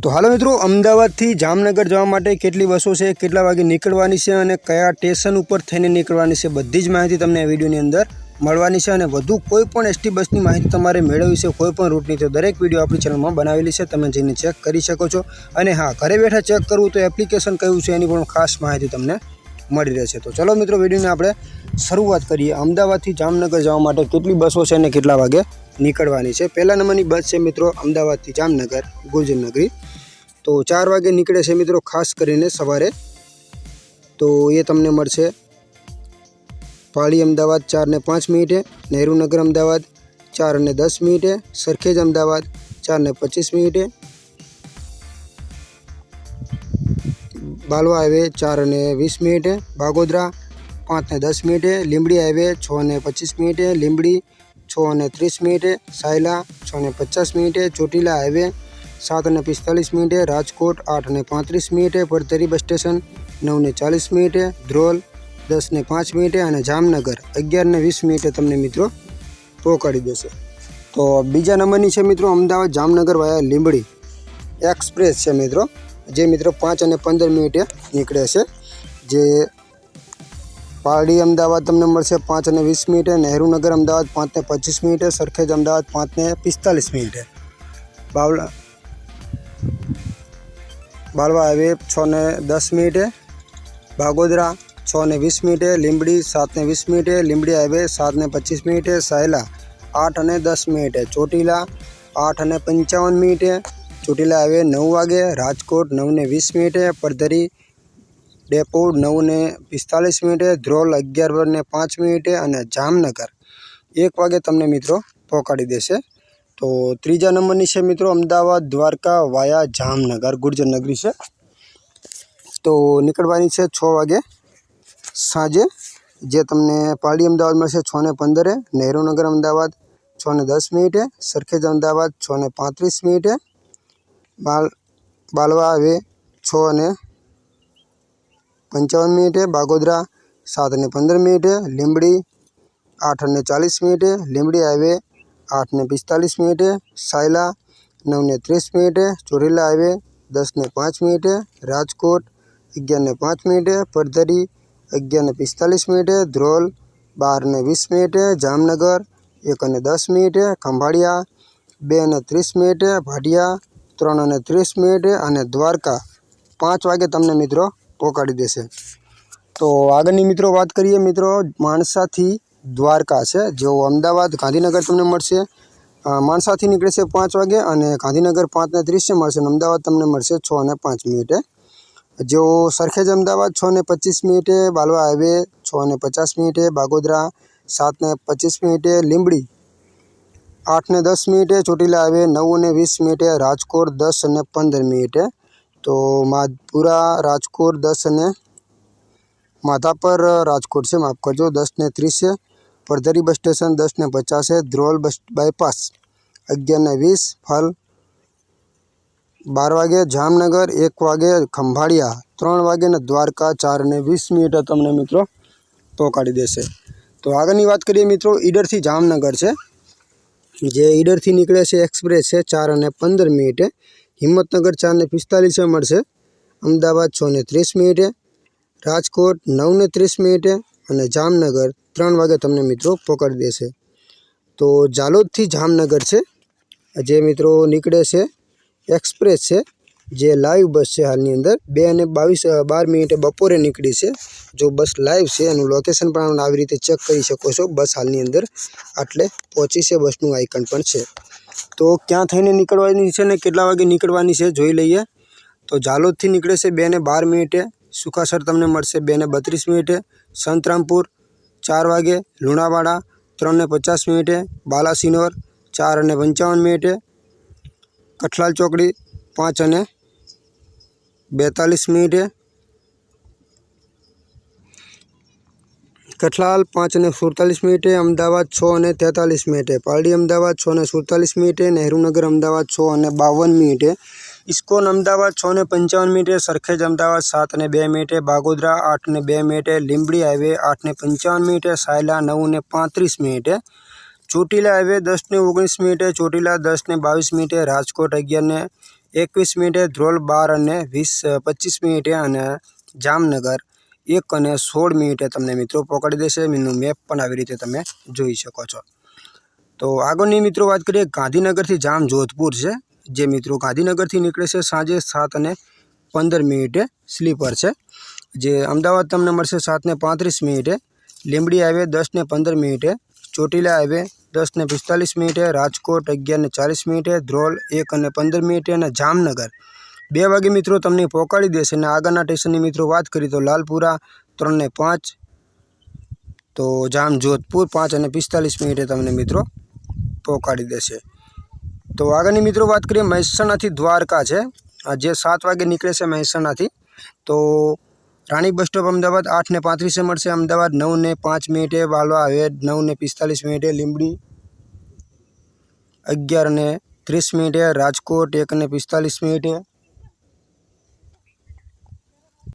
तो हालो मित्रों, अमदावादथी जामनगर जवा माटे केटली बसों छे, केटला वागे निकळवानी छे अने कया स्टेशन उपर थईने निकळवानी छे, बधी ज माहिती तमने आ विडियोनी अंदर मळवानी छे। अने वधु कोईपण एसटी बसनी माहिती तमारे मेळववी छे कोईपण रूटनी तो दरेक विडियो आपणी चेनलमां बनावेली छे, तमे जईने चेक करी शको छो। अने हाँ, घरे बैठा चेक करवुं तो एप्लिकेशन कयुं छे एनी पण खास माहिती तमने मળી રહેશે। तो चलो मित्रों, विडियोने आपणे शरूआत करीए। अमदावादथी जामनगर जवा माटे केटली बसों छे अने केटला वागे निकळवानी छे। पहला नंबरनी बस छे मित्रों अमदावादथी जामनगर गुर्जर नगरी। तो 4 वागे निकळे छे मित्रों, खास करीने सवारे। तो ये तमने मळशे पाली अमदावाद 4 ने 5 मिनिटे, नेहरू नगर अमदावाद 4 ने 10 मिनिटे, सरखेज अमदावाद 4 ने 25 मिनिटे, बालवा हाईवे 4 ने 20 मिनिटे, बागोदरा 5 ने 10 मिनिटे, लींबड़ी हाईवे 6 ने 25 मिनिटे, लींबड़ी 6 ने 30 मिनिटे, सायला 6 ने 50 मिनिटे, ચોટીલા हाईवे 7 ने 45 मिनिटे, राजकोट 8 ने 35 मिनिटे, परतरी बस स्टेशन 9 ने 40 मिनिटे, ध्रोल 10 ने 5 मिनिटे और जामनगर 11 ने 20 मिनिटे तमने मित्रों पहोंचाड़ी देशे। तो बीजा नंबरनी है मित्रों अमदावाद जामनगर वाया लींबड़ी एक्सप्रेस है मित्रों, जे मित्रों 5 ने 15 मिनिटे निकळे छे। जे पारडी अमदावाद तमने मळशे 5 ने 20 मिनिटे, नेहरू नगर अमदावाद 5 ने 25 मिनिटे, सरखेज अमदावाद 5 ने 45 मिनिटे, बालवा हाईवे 6 ने 10 मिनिटे, बागोदरा 6 ने 20 मिनिटे, लींबड़ी 7 ने 20 मिनिटे, लींबड़ी हाईवे 7 ने 25 मिनिटे, सायला 8 ने 10 मिनिटे, ચોટીલા 8 ने 55 मिनिटे, ચોટીલા हाईवे 9 वागे, राजकोट 9 ने 20 मिनिटे, परधरी डेपो 9 ने 45 मिनिटे, ध्रोल 11 ने 5 मिनिटे और जामनगर 1 वागे तमने मित्रों पहोंचाड़ी देशे। तो तीजा नंबरनी है मित्रों अमदावाद द्वारका वाया जामनगर गुर्जर नगरी है। तो निकळवानी है 6 वागे साँजे, जे तमने पारडी अमदावाद मळशे 6 ने 15, नेहरू नगर अमदावाद 6 ने 10 मिनिटे, सरखेज अमदावाद 6 ने 35 मिनिटे, बालवा हाईवे 6 ने 55 मिनिटे, बागोदरा 7 ने 15 मिनिटे, लींबड़ी 8 ने 40 मिनिटे, लींबड़ी हाईवे 8 ने 45 मिनिटे, सायला 9 ने 30 मिनिटे, ચોટીલા हाईवे 10 ने 5 मिनिटे, राजकोट 11 ने 5 मिनिटे, परधरी 11 ने 45 मिनिटे, ध्रोल 12 ने 20 मिनिटे, जामनगर 1 ने 10 मिनिटे, खंभाळिया 2 ने 30 मिनिटे, भाटिया 3 ने 30 मिनिटे और द्वारका 5 वागे तमने मित्रों पहोंचाड़ी देशे। तो आगळनी मित्रों बात करिए मित्रों माणसाथी द्वारका है, जो अमदावाद गांधीनगर तमने मळशे माणसाथी निकळे छे 5 वागे और गांधीनगर 5 ने 30 से मळशे, अमदावाद तमने मळशे 6 ने 5 मिनिटे। जो सरखेज अमदावाद 6 ने 25 मिनिटे, बालवा हाईवे 6 ने 50 मिनिटे, बागोदरा 7 ने 25 मिनिटे, लींबड़ी 8 ने 10 मिनिटे, ચોટીલા हाईवे 9 ने 20 मिनिटे, राजकोट 10 ने 15 मिनिटे। तो माधपुरा राजकोट 10 ने माधापर राजकोट से माफ करजो 10 ने 30 है, परधरी बस स्टेशन 10 ने 50 है, ध्रोल बस बायपास 11 ने 20, फल 12 वागे, जामनगर 1 वागे, खंभाळिया 3 वागे ने द्वारका 4 ने 20 मिनिटे तमने मित्रों पहोंचाड़ी देशे। तो आगळनी बात करिए मित्रों ईडरथी जामनगर है, जे ईडरथी निकळे छे एक्सप्रेस है 4 ने 15 मिनिटे, हिम्मतनगर 4 ने 45 में मळशे, अमदावाद 6 ने 30 मिनिटे, राजकोट 9 ने 30 मिनिटे और जामनगर 3 वागे तमने मित्रों पहोंचाड़ी देशे। तो जालोदथी जामनगर है, जे मित्रों निकळे छे एक्सप्रेस है, जे लाइव बस है हालनी अंदर 2 ने 12 मिनिटे बपोरे निकળી છે। जो बस लाइव है एनु लोकेशन पण આવી રીતે चेक કરી શકો છો। बस हालनी अंदर आटले पહોંચી છે, बसનું आइकन पण છે। तो क्या थईने निकळवानी छे ने કેટલા वागे निकळवानी छे જોઈ લઈએ। तो जालोदथी निकळे छे 2 ने 12 मिनिटे, सुखासर तमने मळशे 2 ने 32 मिनिटे, संतरामपुर 4 वागे, लुणावाड़ा 3 ने 50 मिनिटे, बालासिनोर 4 ने 55 मिनिटे, कठलाल चौकड़ी 5 ने 42 मिनिटे, कठलाल 5 ने 47 मिनिटे, अमदावाद 6 ने 43 मिनिटे, पारडी अमदावाद 6 ने 47 मिनिटे, नेहरू नगर अमदावाद 6 ने 52 मिनिटे, इस्कोन अमदावाद 6 ने 55 मिनिटे, सरखेज अमदावाद 7 ने 2 मिनिटे, बागोदरा 8 ने 2 मिनिटे, लींबड़ी हाईवे 8 ने 55 मिनिटे, सायला 9 ने 35 मिनिटे, ચોટીલા હાઈવે 10 ને 19 મિનિટે, ચોટીલા 10 ને 22 મિનિટે, રાજકોટ 11 ને 21 મિનિટે, ધ્રોલ 12 અને 25 મિનિટે અને જામનગર 1 અને 16 મિનિટે તમને મિત્રો પહોંચાડી દેશે. એનું મેપ પણ આવી રીતે તમે જોઈ શકો છો. તો આગળની મિત્રો વાત કરીએ ગાંધીનગરથી જામ જોધપુર છે, જે મિત્રો ગાંધીનગરથી નીકળે છે સાંજે 7 અને 15 મિનિટે સ્લીપર છે. જે અમદાવાદ તમને મળશે 7 ને 35 મિનિટે, લીંબડી હાઈવે 10 ને 15 મિનિટે, ચોટીલા હાઈવે 10 ને 45 મિનિટે, રાજકોટ 11 ને 40 મિનિટે, ધ્રોલ 1 અને 15 મિનિટે અને જામનગર 2 વાગે મિત્રો તમને પહોંચાડી દેશે. અને આગળના સ્ટેશનની મિત્રો વાત કરીએ તો લાલપુરા 3 ને 5, તો જામ જોધપુર 5 અને 45 મિનિટે તમને મિત્રો પહોંચાડી દેશે. તો આગળની મિત્રો વાત કરીએ મહેસાણાથી દ્વારકા છે, જે 7 વાગે નીકળે છે મહેસાણાથી. તો રાણી બસ સ્ટોપ અમદાવાદ 8 ને 35 મળશે, અમદાવાદ 9 ને 5 મિનિટે, વાલવા હાઈવે 9 ને 45 મિનિટે, લીંબડી 11 ને 30 મિનિટે, રાજકોટ 1 ને 45 મિનિટે,